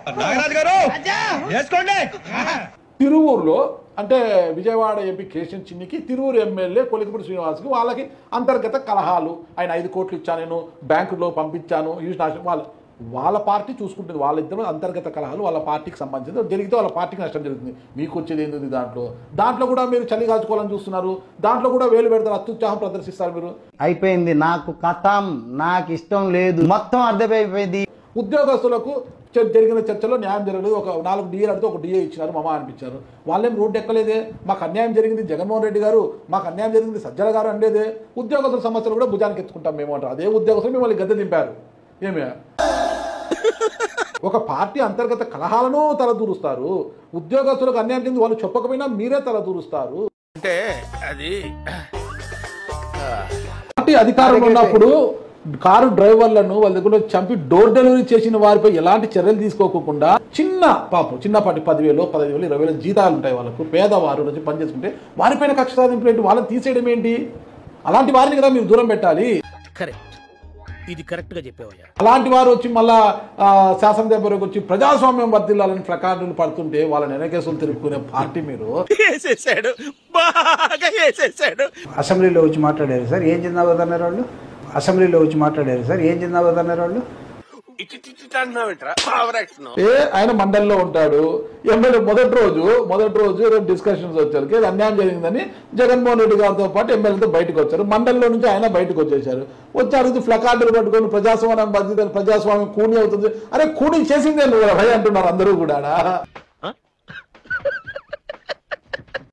నాగరాజు గారు చేసుకోండి. తిరువూరులో అంటే విజయవాడ ఎంపీ కేశన్ చిన్నికి తిరువూరు ఎమ్మెల్యే కొలికపూడి శ్రీనివాస్కి వాళ్ళకి అంతర్గత కలహాలు. ఆయన 5 కోట్లు ఇచ్చాను, నేను బ్యాంకులో పంపించాను, వాళ్ళ పార్టీ చూసుకుంటుంది. వాళ్ళిద్దరూ అంతర్గత కలహాలు వాళ్ళ పార్టీకి సంబంధించి జరిగితే వాళ్ళ పార్టీకి నష్టం జరుగుతుంది. మీకు వచ్చేది ఏంది దాంట్లో కూడా మీరు చలి కాచుకోవాలని చూస్తున్నారు. దాంట్లో కూడా వేలు పెడతారు, అత్యుత్సాహం ప్రదర్శిస్తారు. మీరు అయిపోయింది, నాకు కథం, నాకు ఇష్టం లేదు, మొత్తం అర్థమైపోయింది. ఉద్యోగస్తులకు జరిగిన చర్చలో న్యాయం జరగలేదు. ఒక 4 డిఏలు అడితే ఒక డిఏ ఇచ్చినారు, మమా అనిపించారు. వాళ్ళేం రోడ్డు ఎక్కలేదే. మాకు అన్యాయం జరిగింది జగన్మోహన్ రెడ్డి గారు, మాకు అన్యాయం జరిగింది సజ్జల గారు అండేదే. ఉద్యోగస్తుల సమస్యలు కూడా భుజానికి ఎత్తుకుంటాం మేము అంటారు. అదే ఉద్యోగస్తులు మిమ్మల్ని గద్దె దింపారు. ఏమే ఒక పార్టీ అంతర్గత కలహాలను తలదూరుస్తారు. ఉద్యోగస్తులకు అన్యాయం చెంది వాళ్ళు చెప్పకపోయినా మీరే తలదూరుస్తారు. అంటే అది పార్టీ అధికారంలో ఉన్నప్పుడు కారు డ్రైవర్లను వాళ్ళ దగ్గర చంపి డోర్ డెలివరీ చేసిన వారిపై ఎలాంటి చర్యలు తీసుకోకుండా చిన్నపాటి 10,000, 15,000, 20,000 జీతాలు ఉంటాయి వాళ్ళకు. పేదవారు వచ్చి పనిచేసుకుంటే వారిపైన కక్ష సాధింపులు ఏంటి? వాళ్ళని తీసేయడం ఏంటి? అలాంటి వారిని కదా మీరు దూరం పెట్టాలి. కరెక్ట్, ఇది కరెక్ట్ గా చెప్పేవయ్యా. అలాంటి వారు వచ్చి మళ్ళా శాసనం దగ్గరకు వచ్చి ప్రజాస్వామ్యం వర్ధిల్లాలని ప్లకార్డులు పడుతుంటే వాళ్ళని వెనకేసులు తిరుపుకునే పార్టీ మీరు. అసెంబ్లీలో వచ్చి మాట్లాడారు సార్, ఏం జిందాబాద్ అన్నారు వాళ్ళు. అసెంబ్లీలో వచ్చి మాట్లాడారు సార్, ఏం జిందాబాద్ అన్నారు వాళ్ళు. ఆయన మండలిలో ఉంటాడు. ఎమ్మెల్యే మొదటి రోజు డిస్కషన్స్ వచ్చారు, అన్యాయం జరిగిందని జగన్మోహన్ రెడ్డి గారితో పాటు ఎమ్మెల్యేతో బయటకు వచ్చారు. మండలిలో నుంచి ఆయన బయటకు వచ్చారు. ఫ్లకార్డులు పట్టుకొని ప్రజాస్వామ్యం బాధ్యత, ప్రజాస్వామ్యం కూని అవుతుంది. అరే కూని చేసిందే నువ్వు భయ అంటున్నారు అందరూ కూడా.